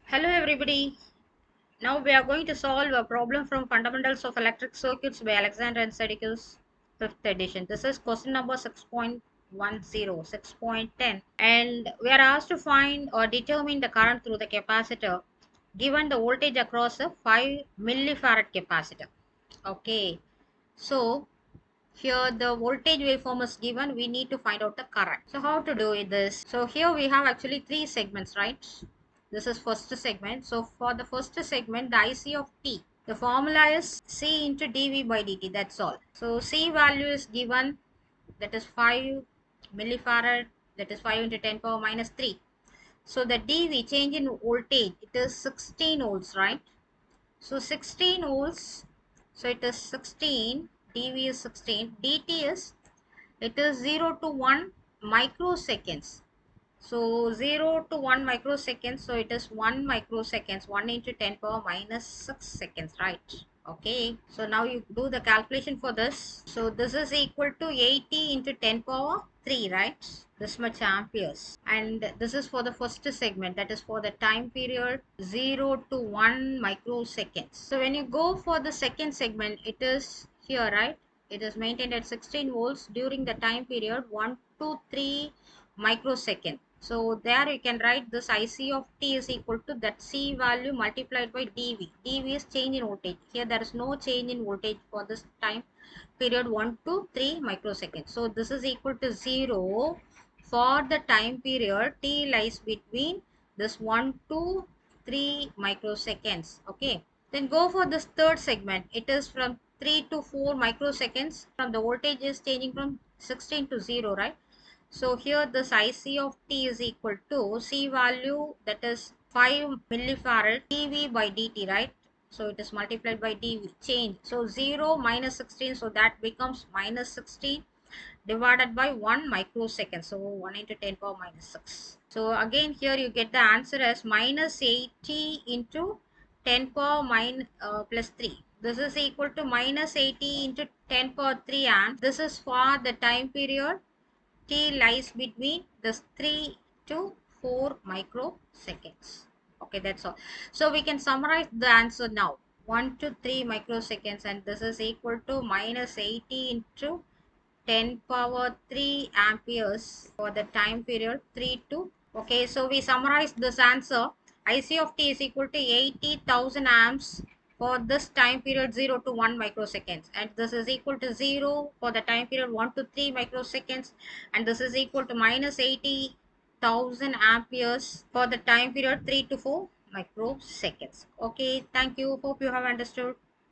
Hello everybody. Now we are going to solve a problem from Fundamentals of Electric Circuits by Alexander and Sadiku's 5th edition. This is question number 6.10, 6.10, and we are asked to find or determine the current through the capacitor given the voltage across a 5 millifarad capacitor. Okay. So here the voltage waveform is given, we need to find out the current. So how to do this? So here we have actually three segments, right? This is first segment. So for the first segment, the IC of T, the formula is C into dV by dt, that's all. So C value is given, that is 5 millifarad, that is 5 into 10 power minus 3. So the dV, change in voltage, it is 16 volts, right? So 16 volts, so it is 16, dV is 16, dt is, it is 0 to 1 microseconds. So 0 to 1 microseconds, so it is 1 microseconds, 1 into 10 power minus 6 seconds, right? Okay, so now you do the calculation for this. So this is equal to 80 into 10 power 3, right? This much amperes. And this is for the first segment, that is for the time period 0 to 1 microseconds. So when you go for the second segment, it is here, right? It is maintained at 16 volts during the time period 1 to 3 microsecond. So there you can write this IC of T is equal to that C value multiplied by dV. dV is change in voltage. Here there is no change in voltage for this time period 1 to 3 microseconds. So this is equal to 0 for the time period T lies between this 1 to 3 microseconds. Okay. Then go for this third segment. It is from 3 to 4 microseconds. From the voltage is changing from 16 to 0, right? So here this IC of T is equal to C value, that is 5 millifarad dV by dt, right? So it is multiplied by dV, change. So 0 minus 16, so that becomes minus 16 divided by 1 microsecond. So 1 into 10 power minus 6. So again here you get the answer as minus 80 into 10 power plus 3. This is equal to minus 80 into 10 power 3 amps. This is for the time period T lies between this 3 to 4 microseconds. Okay, that's all. So we can summarize the answer now. 1 to 3 microseconds, and this is equal to minus 80 into 10 power 3 amperes for the time period 3 to. Okay, so we summarize this answer. IC of T is equal to 80,000 amps for this time period 0 to 1 microseconds, and this is equal to 0 for the time period 1 to 3 microseconds, and this is equal to minus 80,000 amperes for the time period 3 to 4 microseconds. Okay, thank you. Hope you have understood.